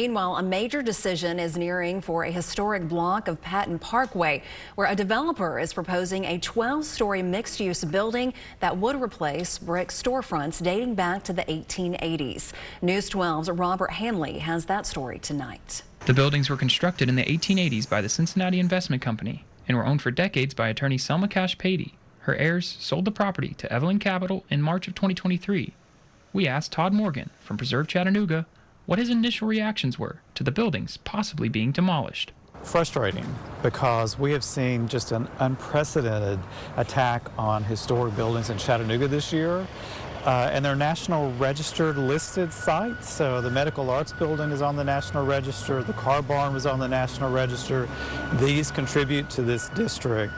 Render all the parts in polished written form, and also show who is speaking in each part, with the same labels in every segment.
Speaker 1: Meanwhile, a major decision is nearing for a historic block of Patten Parkway, where a developer is proposing a 12-story mixed-use building that would replace brick storefronts dating back to the 1880s. News 12's Robert Hanley has that story tonight.
Speaker 2: The buildings were constructed in the 1880s by the Cincinnati Investment Company and were owned for decades by attorney Selma Cash Patey. Her heirs sold the property to Evelyn Capital in March of 2023. We asked Todd Morgan from Preserve Chattanooga what his initial reactions were to the buildings possibly being demolished.
Speaker 3: Frustrating, because we have seen just an unprecedented attack on historic buildings in Chattanooga this year. And they're National Register listed sites. So the Medical Arts Building is on the National Register, the Car Barn was on the National Register. These contribute to this district.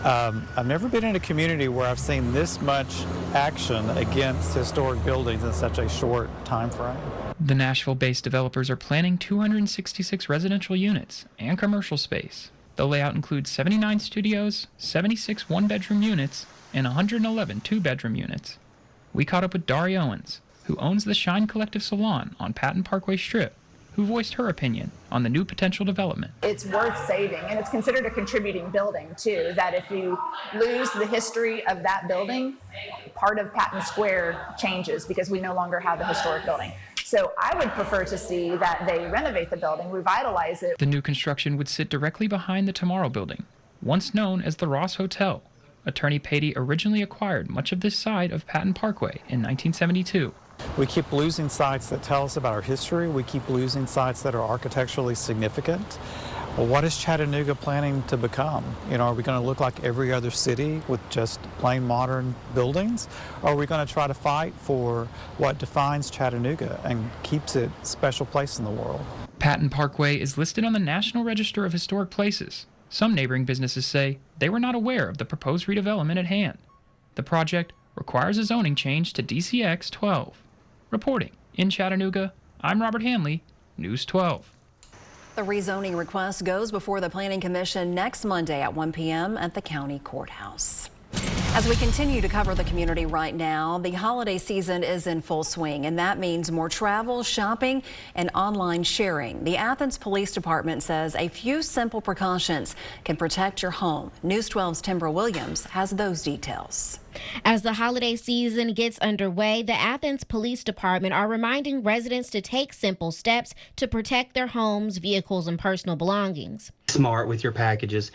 Speaker 3: I've never been in a community where I've seen this much action against historic buildings in such a short time frame.
Speaker 2: The Nashville-based developers are planning 266 residential units and commercial space. The layout includes 79 studios, 76 one-bedroom units, and 111 two-bedroom units. We caught up with Dari Owens, who owns the Shine Collective Salon on Patten Parkway Strip, who voiced her opinion on the new potential development.
Speaker 4: It's worth saving, and it's considered a contributing building too, that if you lose the history of that building, part of Patten Square changes because we no longer have the historic building. So I would prefer to see that they renovate the building, revitalize it.
Speaker 2: The new construction would sit directly behind the Tomorrow Building, once known as the Ross Hotel. Attorney Patey originally acquired much of this side of Patten Parkway in 1972.
Speaker 3: We keep losing sites that tell us about our history. We keep losing sites that are architecturally significant. Well, what is Chattanooga planning to become? You know, are we going to look like every other city with just plain modern buildings? Or are we going to try to fight for what defines Chattanooga and keeps it a special place in the world?
Speaker 2: Patten Parkway is listed on the National Register of Historic Places. Some neighboring businesses say they were not aware of the proposed redevelopment at hand. The project requires a zoning change to DCX 12. Reporting in Chattanooga, I'm Robert Hanley, News 12.
Speaker 1: The rezoning request goes before the Planning Commission next Monday at 1 p.m. at the county courthouse. As we continue to cover the community right now, the holiday season is in full swing, and that means more travel, shopping, and online sharing. The Athens Police Department says a few simple precautions can protect your home. News 12's Timbra Williams has those details.
Speaker 5: As the holiday season gets underway, the Athens Police Department are reminding residents to take simple steps to protect their homes, vehicles, and personal belongings.
Speaker 6: Smart with your packages,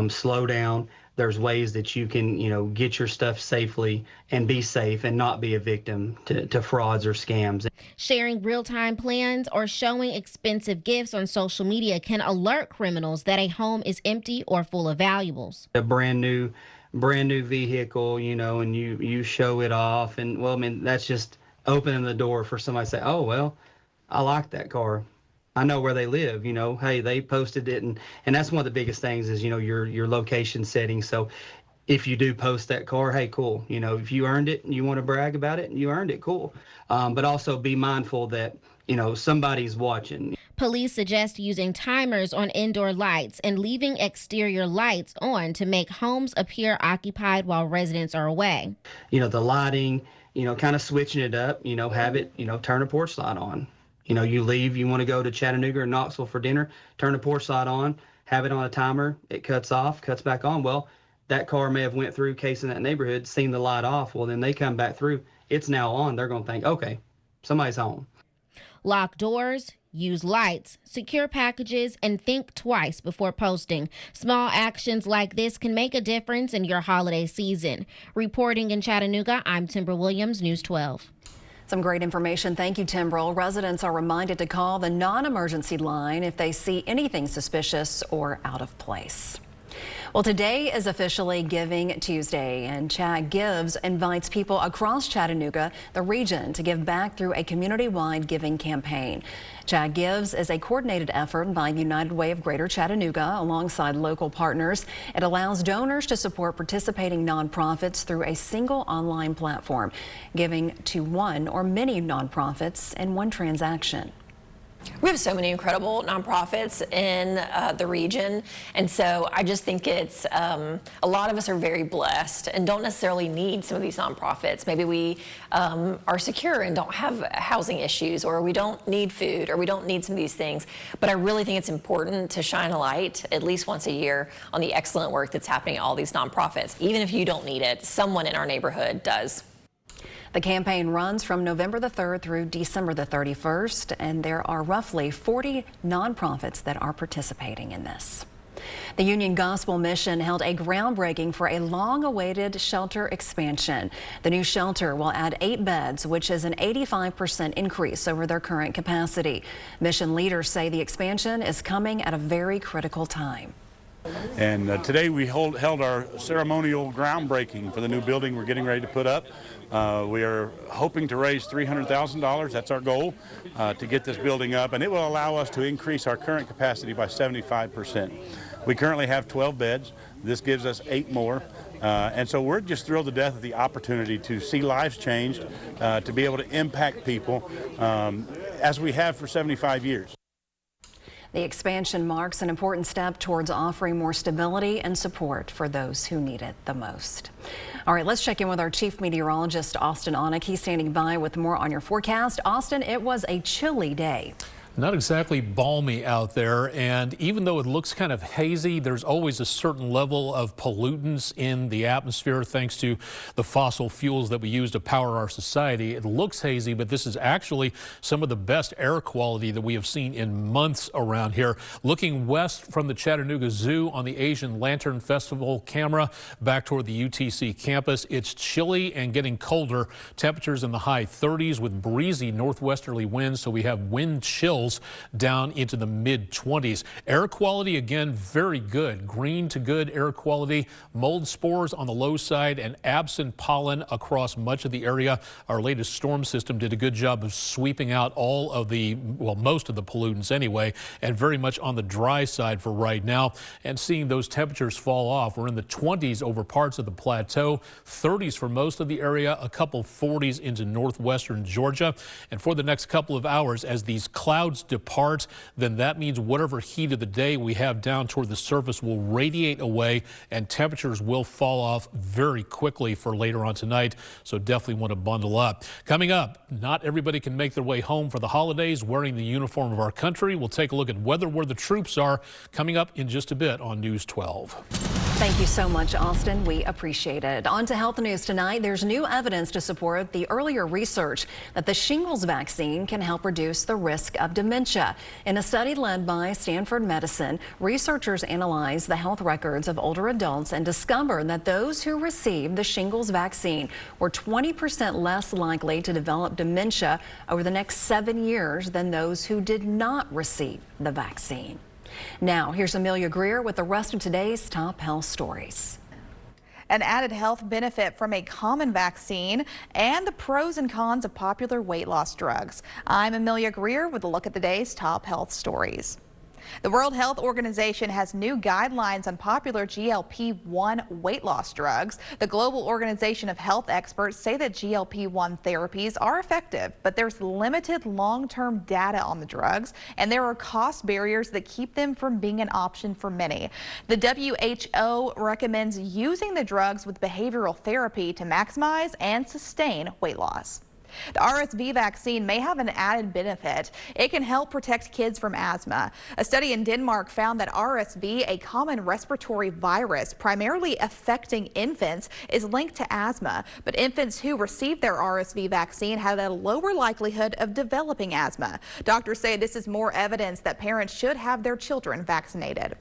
Speaker 6: slow down. There's ways that you can, get your stuff safely and be safe and not be a victim to frauds or scams.
Speaker 5: Sharing real-time plans or showing expensive gifts on social media can alert criminals that a home is empty or full of valuables.
Speaker 6: A brand new vehicle, and you show it off, and that's just opening the door for somebody to say, oh, well, I like that car. I know where they live, hey, they posted it. And that's one of the biggest things is, your location setting. So if you do post that car, hey, cool. If you earned it and you want to brag about it and you earned it, cool. But also be mindful that, somebody's watching.
Speaker 5: Police suggest using timers on indoor lights and leaving exterior lights on to make homes appear occupied while residents are away.
Speaker 6: The lighting, kind of switching it up, have it, turn a porch light on. You leave, you want to go to Chattanooga or Knoxville for dinner, turn the porch light on, have it on a timer, it cuts off, cuts back on. Well, that car may have went through, case in that neighborhood, seen the light off. Well, then they come back through, it's now on. They're going to think, okay, somebody's home.
Speaker 5: Lock doors, use lights, secure packages, and think twice before posting. Small actions like this can make a difference in your holiday season. Reporting in Chattanooga, I'm Timbra Williams, News 12.
Speaker 1: Some great information. Thank you, Timbrel. Residents are reminded to call the non-emergency line if they see anything suspicious or out of place. Well, today is officially Giving Tuesday, and Chat Gives invites people across Chattanooga, the region, to give back through a community-wide giving campaign. Chat Gives is a coordinated effort by United Way of Greater Chattanooga alongside local partners. It allows donors to support participating nonprofits through a single online platform, giving to one or many nonprofits in one transaction.
Speaker 7: We have so many incredible nonprofits in the region, and so I just think it's a lot of us are very blessed and don't necessarily need some of these nonprofits. Maybe we are secure and don't have housing issues, or we don't need food, or we don't need some of these things. But I really think it's important to shine a light at least once a year on the excellent work that's happening at all these nonprofits. Even if you don't need it, someone in our neighborhood does.
Speaker 1: The campaign runs from November the 3rd through December the 31st, and there are roughly 40 nonprofits that are participating in this. The Union Gospel Mission held a groundbreaking for a long-awaited shelter expansion. The new shelter will add 8 beds, which is an 85% increase over their current capacity. Mission leaders say the expansion is coming at a very critical time.
Speaker 8: And today we held our ceremonial groundbreaking for the new building we're getting ready to put up. We are hoping to raise $300,000. That's our goal, to get this building up, and it will allow us to increase our current capacity by 75%. We currently have 12 beds. This gives us 8 more. And so we're just thrilled to death at the opportunity to see lives changed, to be able to impact people as we have for 75 years.
Speaker 1: The expansion marks an important step towards offering more stability and support for those who need it the most. All right, let's check in with our chief meteorologist, Austin Onick. He's standing by with more on your forecast. Austin, it was a chilly day.
Speaker 9: Not exactly balmy out there, and even though it looks kind of hazy, there's always a certain level of pollutants in the atmosphere thanks to the fossil fuels that we use to power our society. It looks hazy, but this is actually some of the best air quality that we have seen in months around here. Looking west from the Chattanooga Zoo on the Asian Lantern Festival camera back toward the UTC campus, it's chilly and getting colder. Temperatures in the high 30s with breezy northwesterly winds, so we have wind chills down into the mid-20s. Air quality, again, very good. Green to good air quality. Mold spores on the low side and absent pollen across much of the area. Our latest storm system did a good job of sweeping out all of the, well, most of the pollutants anyway, and very much on the dry side for right now. And seeing those temperatures fall off. We're in the 20s over parts of the plateau, 30s for most of the area, a couple 40s into northwestern Georgia. And for the next couple of hours, as these clouds depart, then that means whatever heat of the day we have down toward the surface will radiate away and temperatures will fall off very quickly for later on tonight. So definitely want to bundle up. Coming up, not everybody can make their way home for the holidays wearing the uniform of our country. We'll take a look at weather where the troops are coming up in just a bit on News 12.
Speaker 1: Thank you so much, Austin. We appreciate it. On to health news tonight. There's new evidence to support the earlier research that the shingles vaccine can help reduce the risk of dementia. In a study led by Stanford Medicine, researchers analyzed the health records of older adults and discovered that those who received the shingles vaccine were 20% less likely to develop dementia over the next 7 years than those who did not receive the vaccine. Now, here's Amelia Greer with the rest of today's top health stories.
Speaker 10: An added health benefit from a common vaccine and the pros and cons of popular weight loss drugs. I'm Amelia Greer with a look at today's top health stories. The World Health Organization has new guidelines on popular GLP-1 weight loss drugs. The Global Organization of Health experts say that GLP-1 therapies are effective, but there's limited long-term data on the drugs, and there are cost barriers that keep them from being an option for many. The WHO recommends using the drugs with behavioral therapy to maximize and sustain weight loss. The RSV vaccine may have an added benefit. It can help protect kids from asthma. A study in Denmark found that RSV, a common respiratory virus primarily affecting infants, is linked to asthma. But infants who received their RSV vaccine had a lower likelihood of developing asthma. Doctors say this is more evidence that parents should have their children vaccinated.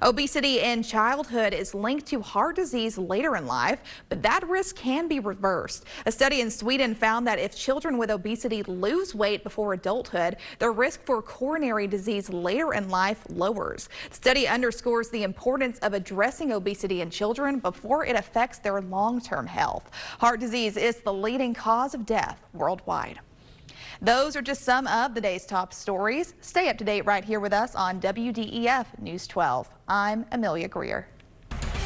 Speaker 10: Obesity in childhood is linked to heart disease later in life, but that risk can be reversed. A study in Sweden found that if children with obesity lose weight before adulthood, their risk for coronary disease later in life lowers. The study underscores the importance of addressing obesity in children before it affects their long-term health. Heart disease is the leading cause of death worldwide. Those are just some of the day's top stories. Stay up to date right here with us on WDEF News 12. I'm Amelia Greer.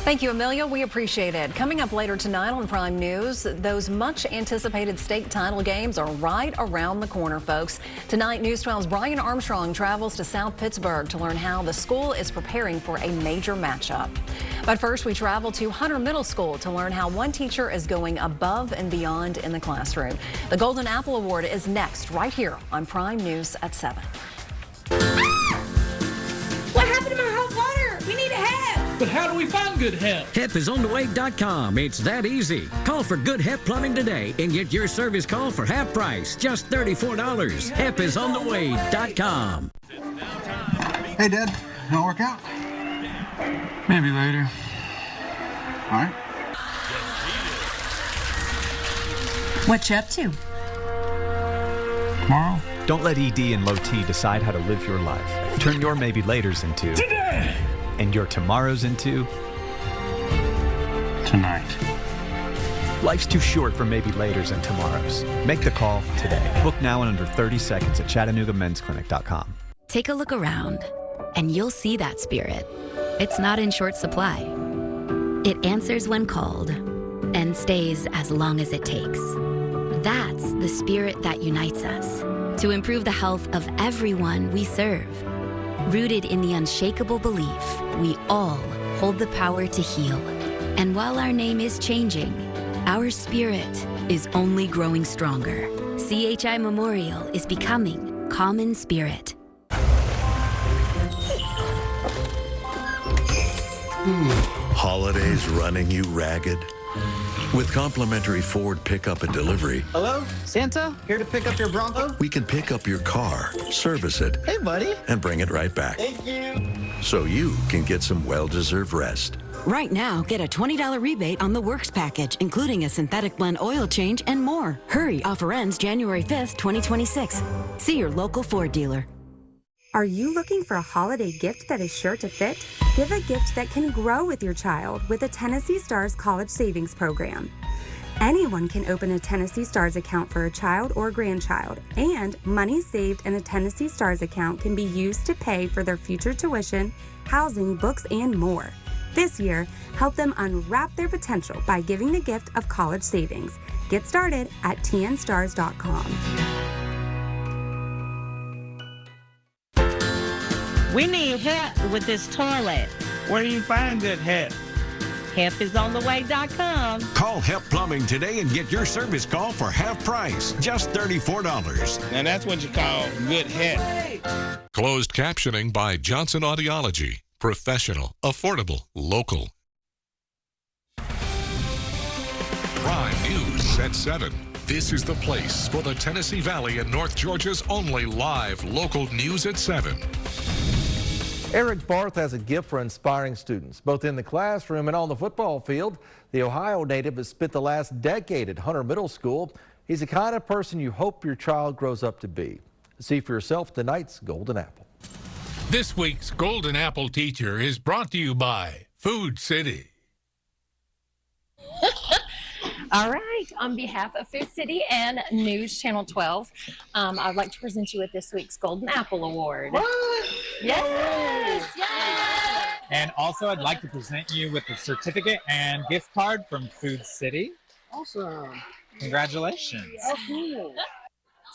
Speaker 1: Thank you, Amelia. We appreciate it. Coming up later tonight on Prime News, those much anticipated state title games are right around the corner, folks. Tonight, News 12's Brian Armstrong travels to South Pittsburgh to learn how the school is preparing for a major matchup. But first, we travel to Hunter Middle School to learn how one teacher is going above and beyond in the classroom. The Golden Apple Award is next, right here on Prime News at 7.
Speaker 11: What happened to my hot water? We need help.
Speaker 12: But how do we find good help?
Speaker 13: HEPisOnTheWay.com. It's that easy. Call for Good Hep Plumbing today and get your service call for half price, just $34. HEPisOnTheWay.com.
Speaker 14: Hey, Dad, you want to work out? Maybe later. All right.
Speaker 11: What you up to?
Speaker 14: Tomorrow?
Speaker 15: Don't let ED and low T decide how to live your life. Turn your maybe laters into
Speaker 12: Today!
Speaker 15: And your tomorrows into
Speaker 14: Tonight.
Speaker 15: Life's too short for maybe laters and tomorrows. Make the call today. Book now in under 30 seconds at ChattanoogaMen'sClinic.com.
Speaker 16: Take a look around, and you'll see that spirit. It's not in short supply. It answers when called and stays as long as it takes. That's the spirit that unites us to improve the health of everyone we serve. Rooted in the unshakable belief we all hold the power to heal. And while our name is changing, our spirit is only growing stronger. CHI Memorial is becoming Common Spirit.
Speaker 17: Holidays running you ragged? With complimentary Ford pickup and delivery.
Speaker 18: Hello? Santa? Here to pick up your Bronco?
Speaker 17: We can pick up your car, service it.
Speaker 18: Hey, buddy.
Speaker 17: And bring it right back.
Speaker 18: Thank you.
Speaker 17: So you can get some well-deserved rest.
Speaker 19: Right now, get a $20 rebate on the Works package, including a synthetic blend oil change and more. Hurry, offer ends January 5th, 2026. See your local Ford dealer.
Speaker 20: Are you looking for a holiday gift that is sure to fit? Give a gift that can grow with your child with a Tennessee Stars College Savings Program. Anyone can open a Tennessee Stars account for a child or grandchild, and money saved in a Tennessee Stars account can be used to pay for their future tuition, housing, books, and more. This year, help them unwrap their potential by giving the gift of college savings. Get started at tnstars.com.
Speaker 21: We need help with this toilet.
Speaker 22: Where do you find good help?
Speaker 21: HEPisOnTheWay.com.
Speaker 23: Call Hep Plumbing today and get your service call for half price, just $34.
Speaker 22: And that's what you call good help.
Speaker 24: Closed captioning by Johnson Audiology. Professional, affordable, local. Prime News at 7. This is the place for the Tennessee Valley and North Georgia's only live local news at 7.
Speaker 25: Eric Barth has a gift for inspiring students, both in the classroom and on the football field. The Ohio native has spent the last decade at Hunter Middle School. He's the kind of person you hope your child grows up to be. See for yourself tonight's Golden Apple.
Speaker 26: This week's Golden Apple Teacher is brought to you by Food City.
Speaker 27: All right, on behalf of Food City and News Channel 12, I'd like to present you with this week's Golden Apple Award.
Speaker 28: What?
Speaker 27: Yes! Yes!
Speaker 28: And also, I'd like to present you with a certificate and gift card from Food City. Awesome. Congratulations.
Speaker 27: Oh, cool.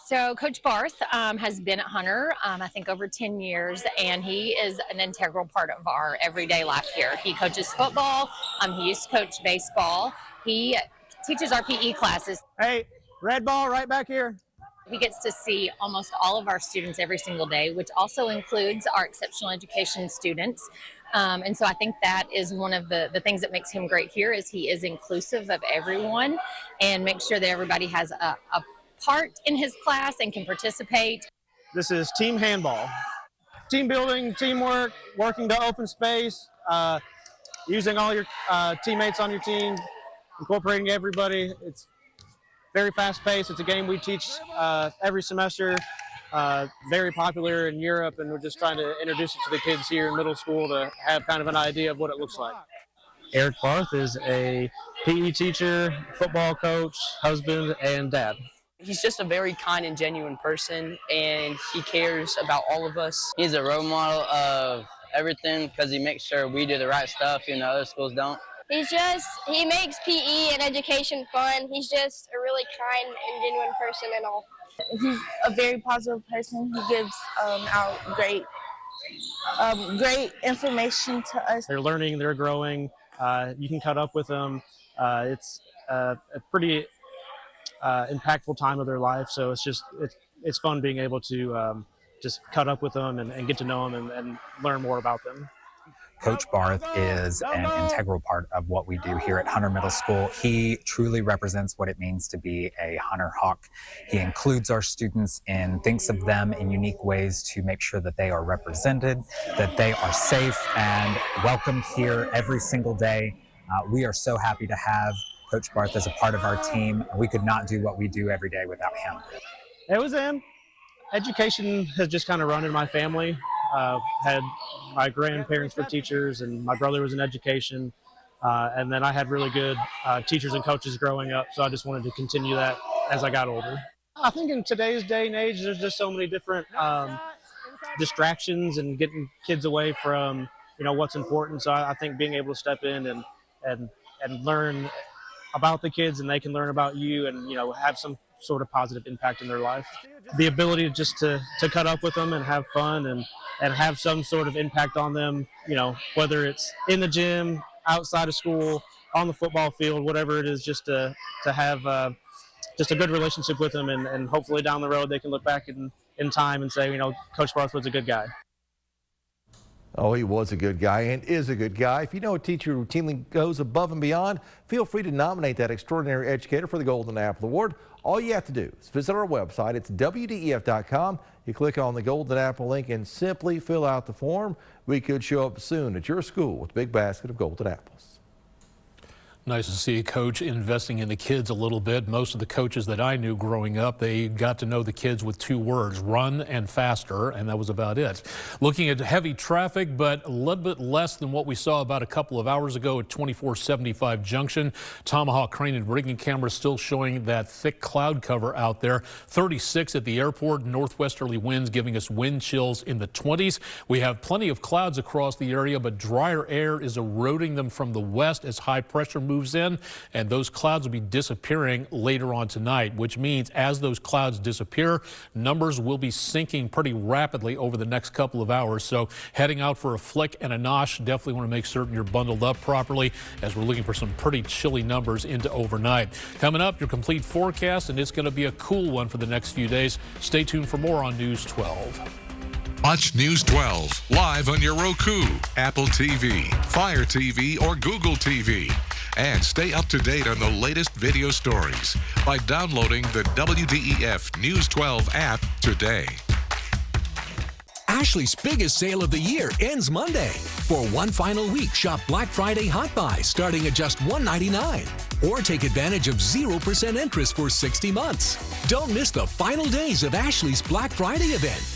Speaker 27: So Coach Barth has been at Hunter, I think, over 10 years, and he is an integral part of our everyday life here. He coaches football. He used to coach baseball. He teaches our PE classes.
Speaker 28: Hey, red ball right back here.
Speaker 27: He gets to see almost all of our students every single day, which also includes our exceptional education students. And so I think that is one of the things that makes him great here is he is inclusive of everyone and makes sure that everybody has a part in his class and can participate.
Speaker 28: This is team handball. Team building, teamwork, working to open space, using all your teammates on your team, incorporating everybody. It's very fast paced. It's a game we teach every semester. Very popular in Europe, and we're just trying to introduce it to the kids here in middle school to have kind of an idea of what it looks like. Eric Barth is a PE teacher, football coach, husband, and dad.
Speaker 29: He's just a very kind and genuine person, and he cares about all of us. He's a role model of everything because he makes sure we do the right stuff, other schools don't.
Speaker 2: He makes PE and education fun. He's just a really kind and genuine person and all.
Speaker 3: He's a very positive person. He gives out great information to us.
Speaker 28: They're learning, they're growing. You can cut up with them. It's a pretty impactful time of their life. So it's fun being able to just cut up with them and get to know them and learn more about them.
Speaker 4: Coach Barth is an integral part of what we do here at Hunter Middle School. He truly represents what it means to be a Hunter Hawk. He includes our students and thinks of them in unique ways to make sure that they are represented, that they are safe and welcomed here every single day. We are so happy to have Coach Barth as a part of our team. We could not do what we do every day without him.
Speaker 28: It was him. Education has just kind of run in my family. Had my grandparents were teachers and my brother was in education. And then I had really good teachers and coaches growing up. So I just wanted to continue that as I got older. I think in today's day and age, there's just so many different distractions and getting kids away from, what's important. So I think being able to step in and learn about the kids and they can learn about you and, have some sort of positive impact in their life. The ability just to cut up with them and have fun and have some sort of impact on them, whether it's in the gym, outside of school, on the football field, whatever it is, just to have just a good relationship with them and hopefully down the road they can look back in time and say, Coach Barth was a good guy.
Speaker 25: Oh, he was a good guy and is a good guy. If you know a teacher who routinely goes above and beyond, feel free to nominate that extraordinary educator for the Golden Apple Award. All you have to do is visit our website. It's WDEF.com. You click on the Golden Apple link and simply fill out the form. We could show up soon at your school with a big basket of golden apples.
Speaker 5: Nice to see a coach investing in the kids a little bit. Most of the coaches that I knew growing up, they got to know the kids with two words, run and faster, and that was about it. Looking at heavy traffic, but a little bit less than what we saw about a couple of hours ago at 2475 Junction. Tomahawk crane and rigging cameras still showing that thick cloud cover out there. 36 at the airport, northwesterly winds giving us wind chills in the 20s. We have plenty of clouds across the area, but drier air is eroding them from the west as high pressure moves in, and those clouds will be disappearing later on tonight, which means as those clouds disappear, numbers will be sinking pretty rapidly over the next couple of hours. So heading out for a flick and a nosh, definitely want to make certain you're bundled up properly as we're looking for some pretty chilly numbers into overnight. Coming up, your complete forecast, and it's going to be a cool one for the next few days. Stay tuned for more on News 12.
Speaker 24: Watch News 12 live on your Roku, Apple TV, Fire TV, or Google TV. And stay up to date on the latest video stories by downloading the WDEF News 12 app today.
Speaker 6: Ashley's biggest sale of the year ends Monday. For one final week, shop Black Friday Hot Buy starting at just $1.99. Or take advantage of 0% interest for 60 months. Don't miss the final days of Ashley's Black Friday event.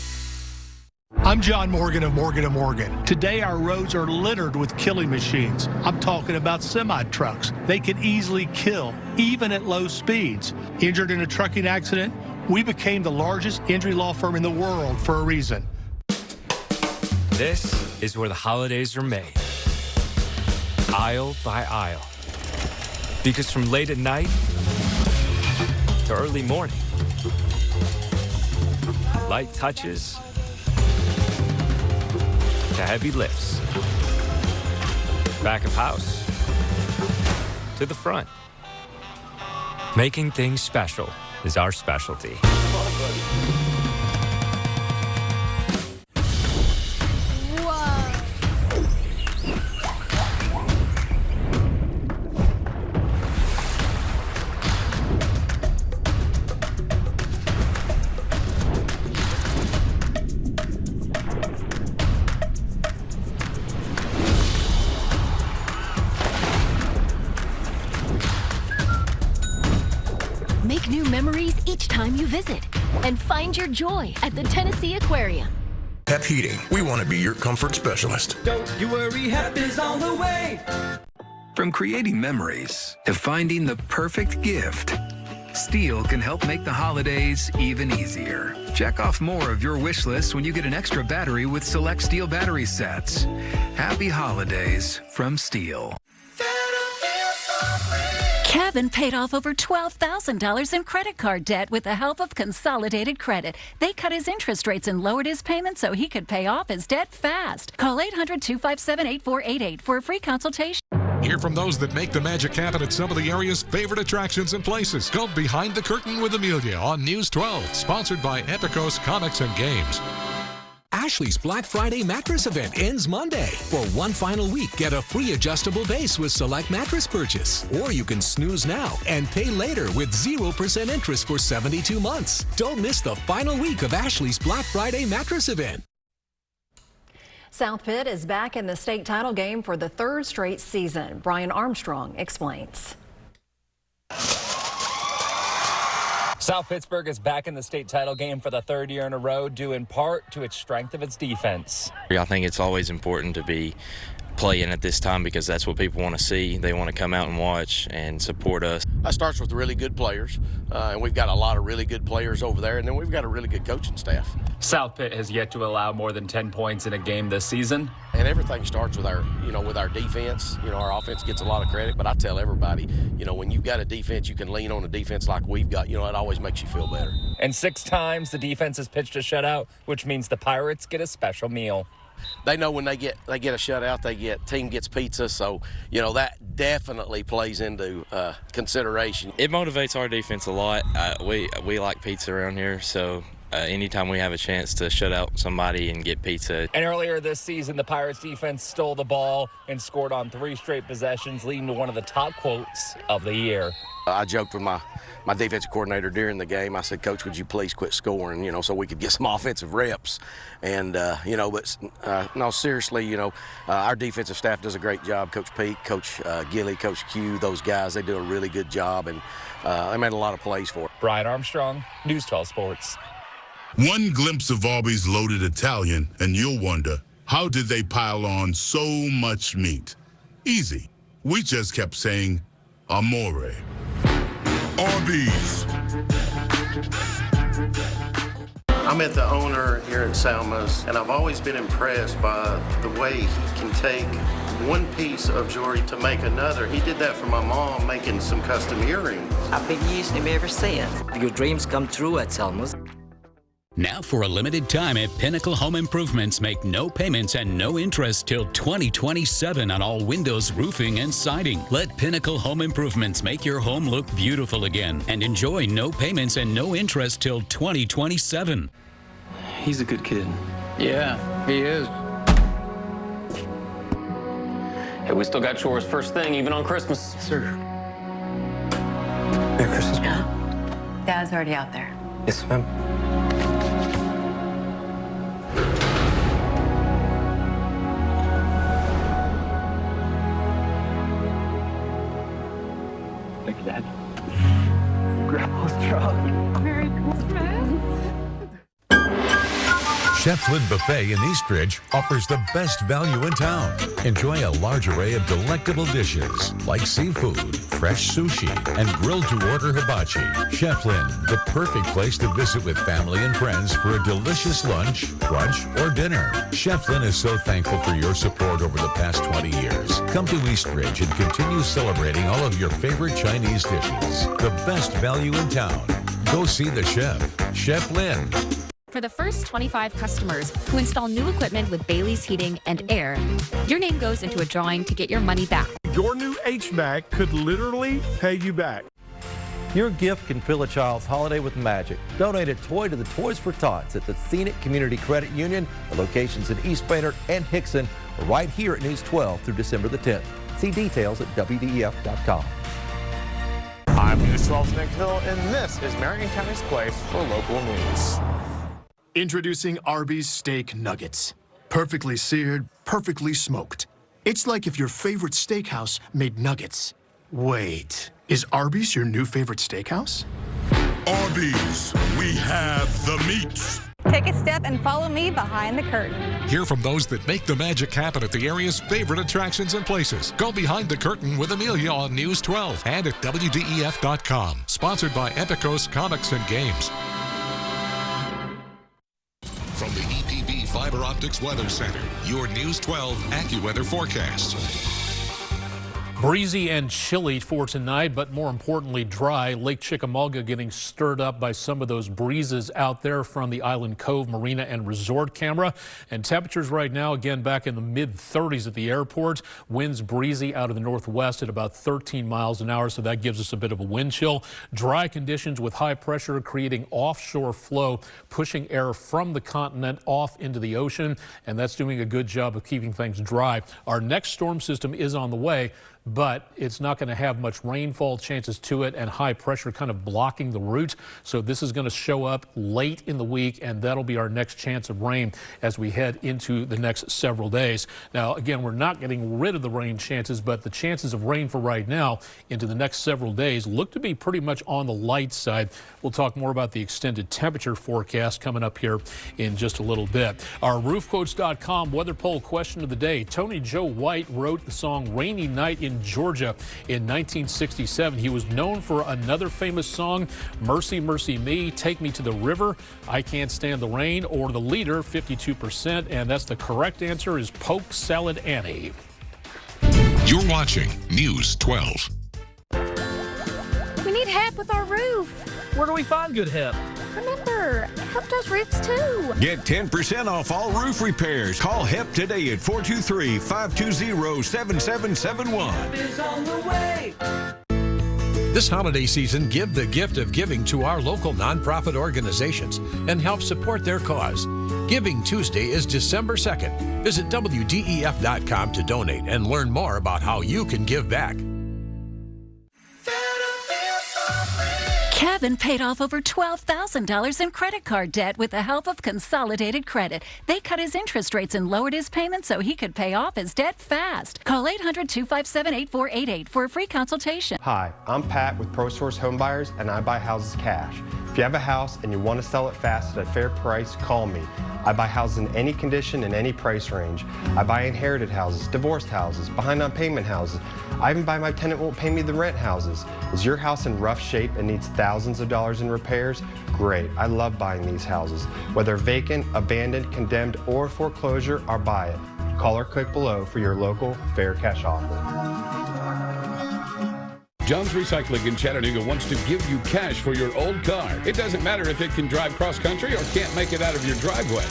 Speaker 12: I'm John Morgan of Morgan & Morgan. Today our roads are littered with killing machines. I'm talking about semi-trucks. They can easily kill, even at low speeds. Injured in a trucking accident, we became the largest injury law firm in the world for a reason.
Speaker 7: This is where the holidays are made. Aisle by aisle. Because from late at night to early morning, light touches to heavy lifts, back of house to the front. Making things special is our specialty.
Speaker 8: Make new memories each time you visit and find your joy at the Tennessee Aquarium.
Speaker 9: HEP Heating, we want to be your comfort specialist.
Speaker 10: Don't you worry, HEP is on the way.
Speaker 9: From creating memories to finding the perfect gift,
Speaker 1: Steel can help make the holidays even easier. Check off more of your wish list when you get an extra battery with select Steel battery sets. Happy holidays from Steel.
Speaker 8: Kevin paid off over $12,000 in credit card debt with the help of Consolidated Credit. They cut his interest rates and lowered his payments so he could pay off his debt fast. Call 800-257-8488 for a free consultation.
Speaker 24: Hear from those that make the magic happen at some of the area's favorite attractions and places. Go Behind the Curtain with Amelia on News 12, sponsored by Epicos Comics and Games.
Speaker 6: Ashley's Black Friday mattress event ends Monday. For one final week, get a free adjustable base with select mattress purchase. Or you can snooze now and pay later with 0% interest for 72 months. Don't miss the final week of Ashley's Black Friday mattress event.
Speaker 11: South Pitt is back in the state title game for the third straight season. Brian Armstrong explains.
Speaker 13: South Pittsburgh is back in the state title game for the third year in a row, due in part to its strength of its defense.
Speaker 14: I think it's always important to be playing at this time because that's what people want to see. They want to come out and watch and support us.
Speaker 15: That starts with really good players, and we've got a lot of really good players over there, and then we've got a really good coaching staff.
Speaker 13: South Pitt has yet to allow more than 10 points in a game this season.
Speaker 15: And everything starts with our, with our defense. Our offense gets a lot of credit, but I tell everybody, when you've got a defense, you can lean on a defense like we've got. It always makes you feel better.
Speaker 13: And 6 times the defense has pitched a shutout, which means the Pirates get a special meal.
Speaker 15: They know when they get a shutout, team gets pizza, so that definitely plays into consideration.
Speaker 14: It motivates our defense a lot. We like pizza around here, so anytime we have a chance to shut out somebody and get pizza.
Speaker 13: And earlier this season, the Pirates defense stole the ball and scored on 3 straight possessions, leading to one of the top quotes of the year.
Speaker 15: I joked with my defensive coordinator during the game. I said, "Coach, would you please quit scoring, so we could get some offensive reps." And, no, seriously, our defensive staff does a great job. Coach Pete, Coach Gilly, Coach Q, those guys, they do a really good job, and they made a lot of plays for it.
Speaker 13: Brian Armstrong, News 12 Sports.
Speaker 16: One glimpse of Arby's loaded Italian, and you'll wonder, how did they pile on so much meat? Easy. We just kept saying, Amore. Arby's.
Speaker 17: I met the owner here in Salma's, and I've always been impressed by the way he can take one piece of jewelry to make another. He did that for my mom, making some custom earrings.
Speaker 18: I've been using him ever since. Your dreams come true at Salma's.
Speaker 19: Now for a limited time at Pinnacle Home Improvements, make no payments and no interest till 2027 on all windows, roofing, and siding. Let Pinnacle Home Improvements make your home look beautiful again and enjoy no payments and no interest till 2027.
Speaker 30: He's a good kid.
Speaker 31: Yeah, he is. Hey, we still got chores first thing, even on Christmas.
Speaker 30: Sir. Merry Christmas, Mom.
Speaker 32: Dad's already out there.
Speaker 30: Yes, ma'am.
Speaker 32: Thank you, Dad. Grandpa's truck. Merry Christmas.
Speaker 33: Cheflin Buffet in Eastridge offers the best value in town. Enjoy a large array of delectable dishes like seafood, fresh sushi, and grilled-to-order hibachi. Cheflin, the perfect place to visit with family and friends for a delicious lunch, brunch, or dinner. Cheflin is so thankful for your support over the past 20 years. Come to Eastridge and continue celebrating all of your favorite Chinese dishes. The best value in town. Go see the chef, Cheflin.
Speaker 34: For the first 25 customers who install new equipment with Bailey's Heating and Air, your name goes into a drawing to get your money back.
Speaker 35: Your new HVAC could literally pay you back.
Speaker 25: Your gift can fill a child's holiday with magic. Donate a toy to the Toys for Tots at the Scenic Community Credit Union. The locations in East Baynard and Hickson are right here at News 12 through December the 10th. See details at WDEF.com.
Speaker 36: I'm News 12's Nick Hill, and this is Marion County's place for local news.
Speaker 12: Introducing Arby's Steak Nuggets. Perfectly seared, perfectly smoked. It's like if your favorite steakhouse made nuggets. Wait, is Arby's your new favorite steakhouse?
Speaker 16: Arby's, we have the meats.
Speaker 1: Take a step and follow me behind the curtain.
Speaker 24: Hear from those that make the magic happen at the area's favorite attractions and places. Go behind the curtain with Amelia on News 12 and at WDEF.com. Sponsored by Epicos Comics and Games. From the EPB Fiber Optics Weather Center, your News 12 AccuWeather forecast.
Speaker 2: Breezy and chilly for tonight, but more importantly dry. Lake Chickamauga getting stirred up by some of those breezes out there from the Island Cove Marina and Resort camera. And temperatures right now, again, back in the mid-30s at the airport. Winds breezy out of the northwest at about 13 miles an hour, so that gives us a bit of a wind chill. Dry conditions with high pressure creating offshore flow, pushing air from the continent off into the ocean, and that's doing a good job of keeping things dry. Our next storm system is on the way, but it's not going to have much rainfall chances to it and high pressure kind of blocking the route. So this is going to show up late in the week, and that'll be our next chance of rain as we head into the next several days. Now, again, we're not getting rid of the rain chances, but the chances of rain for right now into the next several days look to be pretty much on the light side. We'll talk more about the extended temperature forecast coming up here in just a little bit. Our roofquotes.com weather poll question of the day. Tony Joe White wrote the song Rainy Night in Georgia in 1967. He was known for another famous song, Mercy, Mercy Me, Take Me to the River, I Can't Stand the Rain, or the leader, 52%, and that's the correct answer is Polk Salad Annie.
Speaker 24: You're watching News 12.
Speaker 3: We need help with our roof.
Speaker 4: Where do we find good help?
Speaker 3: Remember, help does roofs too.
Speaker 5: Get 10% off all roof repairs. Call HEP today at 423-520-7771.
Speaker 7: This holiday season, give the gift of giving to our local nonprofit organizations and help support their cause. Giving Tuesday is December 2nd. Visit WDEF.com to donate and learn more about how you can give back.
Speaker 8: Kevin paid off over $12,000 in credit card debt with the help of Consolidated Credit. They cut his interest rates and lowered his payments so he could pay off his debt fast. Call 800-257-8488 for a free consultation.
Speaker 9: Hi, I'm Pat with ProSource Home Buyers, and I buy houses cash. If you have a house and you want to sell it fast at a fair price, call me. I buy houses in any condition and any price range. I buy inherited houses, divorced houses, behind on payment houses. I even buy my tenant won't pay me the rent houses. Is your house in rough shape and needs thousands of dollars in repairs? Great, I love buying these houses. Whether vacant, abandoned, condemned, or foreclosure, I'll buy it. Call or click below for your local fair cash offer.
Speaker 10: John's Recycling in Chattanooga wants to give you cash for your old car. It doesn't matter if it can drive cross-country or can't make it out of your driveway.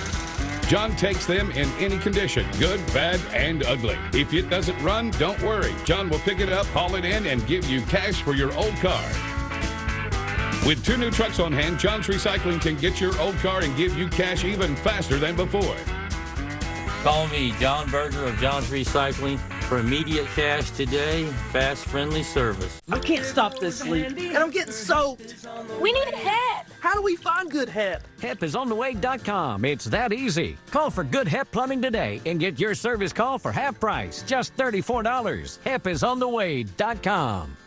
Speaker 10: John takes them in any condition, good, bad, and ugly. If it doesn't run, don't worry. John will pick it up, haul it in, and give you cash for your old car. With 2 new trucks on hand, John's Recycling can get your old car and give you cash even faster than before.
Speaker 20: Call me, John Berger of John's Recycling, for immediate cash today, fast, friendly service.
Speaker 4: I can't stop this leak, and I'm getting soaked.
Speaker 3: We need help.
Speaker 4: How do we find good HEP?
Speaker 21: HEPisontheway.com. It's that easy. Call for Good HEP Plumbing today and get your service call for half price, just $34. HEPisontheway.com.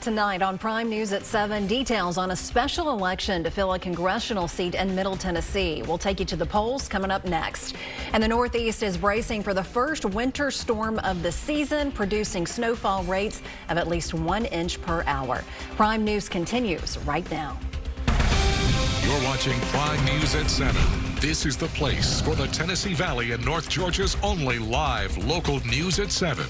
Speaker 11: Tonight on Prime News at 7, details on a special election to fill a congressional seat in Middle Tennessee. We'll take you to the polls coming up next. And the Northeast is bracing for the first winter storm of the season, producing snowfall rates of at least 1 inch per hour. Prime News continues right now.
Speaker 24: You're watching Prime News at 7. This is the place for the Tennessee Valley and North Georgia's only live local news at 7.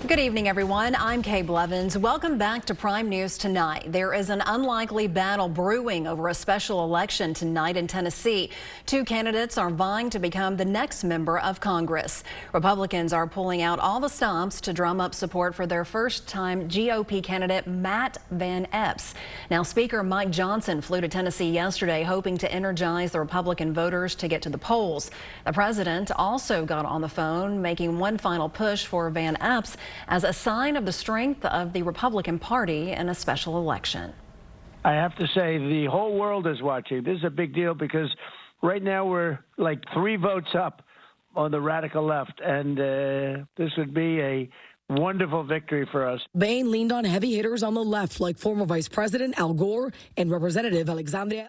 Speaker 11: Good evening, everyone. I'm Kay Blevins. Welcome back to Prime News Tonight. There is an unlikely battle brewing over a special election tonight in Tennessee. 2 candidates are vying to become the next member of Congress. Republicans are pulling out all the stops to drum up support for their first-time GOP candidate, Matt Van Epps. Now, Speaker Mike Johnson flew to Tennessee yesterday, hoping to energize the Republican voters to get to the polls. The president also got on the phone, making one final push for Van Epps as a sign of the strength of the Republican Party in a special election.
Speaker 22: I have to say the whole world is watching. This is a big deal because right now we're like 3 votes up on the radical left, and this would be a wonderful victory for us.
Speaker 6: Bain leaned on heavy hitters on the left, like former Vice President Al Gore and Representative Alexandria.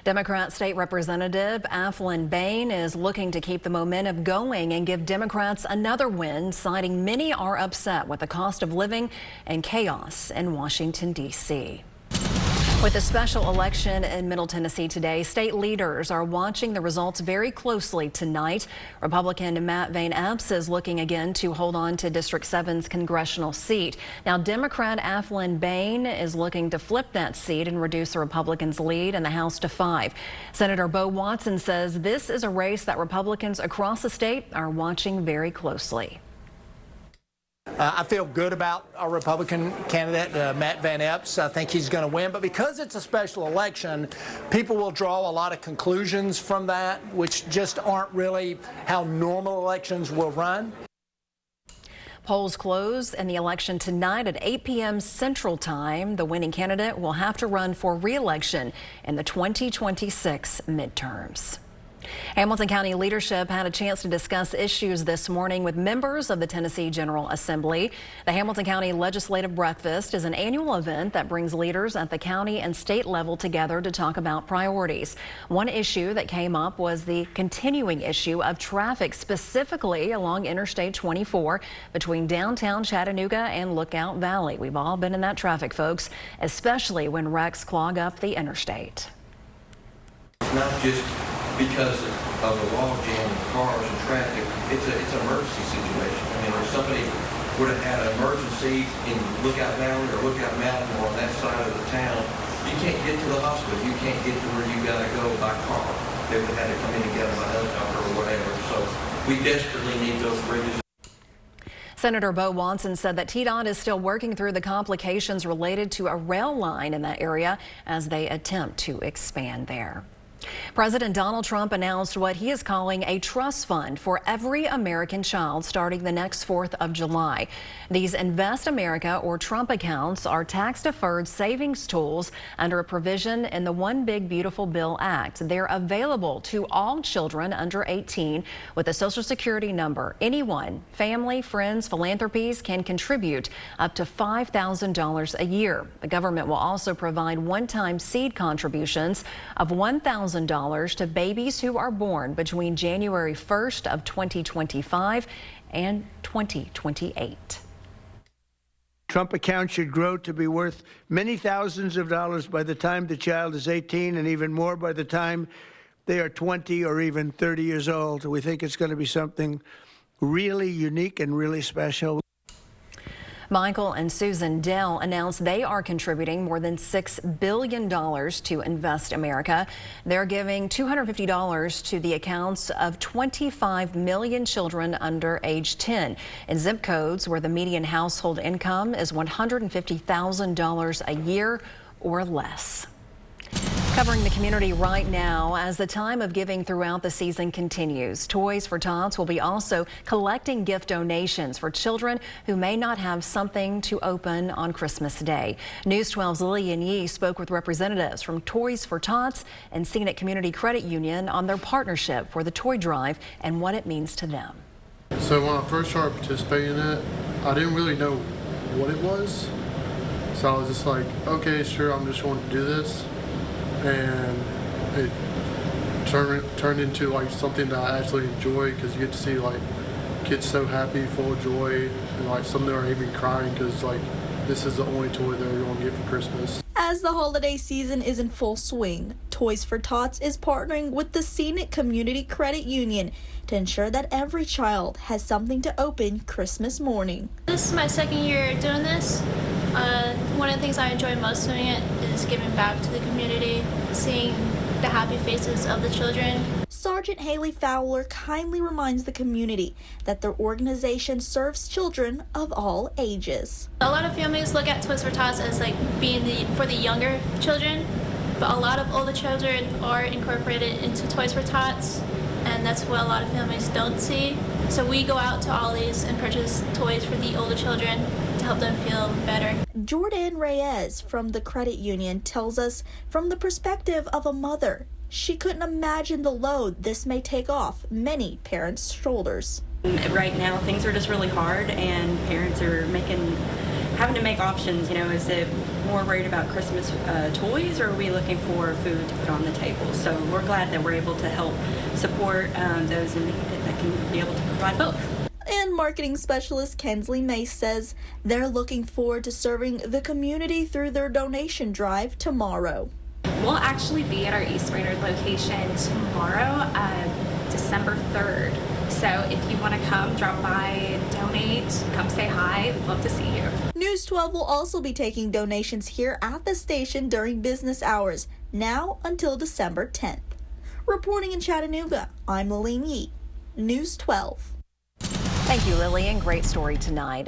Speaker 11: Democrat State Representative Athlon Bain is looking to keep the momentum going and give Democrats another win, citing many are upset with the cost of living and chaos in Washington, D.C. With a special election in Middle Tennessee today, state leaders are watching the results very closely tonight. Republican Matt Van Epps is looking again to hold on to District 7's congressional seat. Now, Democrat Athlon Bain is looking to flip that seat and reduce the Republicans' lead in the House to 5. Senator Bo Watson says this is a race that Republicans across the state are watching very closely.
Speaker 13: I feel good about our Republican candidate, Matt Van Epps. I think he's going to win. But because it's a special election, people will draw a lot of conclusions from that, which just aren't really how normal elections will run.
Speaker 11: Polls close in the election tonight at 8 p.m. Central Time. The winning candidate will have to run for re-election in the 2026 midterms. Hamilton County leadership had a chance to discuss issues this morning with members of the Tennessee General Assembly. The Hamilton County Legislative Breakfast is an annual event that brings leaders at the county and state level together to talk about priorities. One issue that came up was the continuing issue of traffic, specifically along Interstate 24 between downtown Chattanooga and Lookout Valley. We've all been in that traffic, folks, especially when wrecks clog up the interstate.
Speaker 14: Not just because of the log jam of cars and traffic, it's an emergency situation. I mean, if somebody would have had an emergency in Lookout Valley or Lookout Mountain or on that side of the town, you can't get to the hospital. You can't get to where you got to go by car. They would have had to come in and get them by helicopter or whatever. So we desperately need those bridges.
Speaker 11: Senator Bo Watson said that TDOT is still working through the complications related to a rail line in that area as they attempt to expand there. President Donald Trump announced what he is calling a trust fund for every American child starting the next 4th of July. These Invest America or Trump accounts are tax-deferred savings tools under a provision in the One Big Beautiful Bill Act. They're available to all children under 18 with a Social Security number. Anyone, family, friends, philanthropies can contribute up to $5,000 a year. The government will also provide one-time seed contributions of $1,000 to babies who are born between January 1st of 2025 and 2028.
Speaker 22: Trump account should grow to be worth many thousands of dollars by the time the child is 18 and even more by the time they are 20 or even 30 years old. We think it's going to be something really unique and really special.
Speaker 11: Michael and Susan Dell announced they are contributing more than $6 billion to Invest America. They're giving $250 to the accounts of 25 million children under age 10 in zip codes where the median household income is $150,000 a year or less. Covering the community right now as the time of giving throughout the season continues. Toys for Tots will be also collecting gift donations for children who may not have something to open on Christmas Day. News 12's Lillian Yee spoke with representatives from Toys for Tots and Scenic Community Credit Union on their partnership for the toy drive and what it means to them.
Speaker 15: So when I first started participating in it, I didn't really know what it was. So I was just like, okay, sure, I'm just going to do this. And it turned into like something that I actually enjoy because you get to see like kids so happy, full of joy, and like some of them are even crying because like this is the only toy they're going to get for Christmas.
Speaker 17: As the holiday season is in full swing, Toys for Tots is partnering with the Scenic Community Credit Union to ensure that every child has something to open Christmas morning.
Speaker 18: This is my second year doing this. One of the things I enjoy most doing it is giving back to the community, seeing the happy faces of the children.
Speaker 17: Sergeant Haley Fowler kindly reminds the community that their organization serves children of all ages.
Speaker 18: A lot of families look at Toys for Tots as like being for the younger children, but a lot of older children are incorporated into Toys for Tots, and that's what a lot of families don't see. So we go out to Ollie's and purchase toys for the older children to help them feel better.
Speaker 17: Jordan Reyes from the credit union tells us from the perspective of a mother, she couldn't imagine the load this may take off many parents' shoulders.
Speaker 12: Right now, things are just really hard, and parents are having to make options. Is it more worried about Christmas toys, or are we looking for food to put on the table? So we're glad that we're able to help support those in need that can be able to provide both.
Speaker 17: And marketing specialist Kensley Mace says they're looking forward to serving the community through their donation drive tomorrow.
Speaker 16: We'll actually be at our East Brainerd location tomorrow, December 3rd. So if you want to come, drop by, donate, come say hi, we'd love to see you.
Speaker 17: News 12 will also be taking donations here at the station during business hours, now until December 10th. Reporting in Chattanooga, I'm Lillian Yee, News 12.
Speaker 11: Thank you, Lillian. Great story tonight.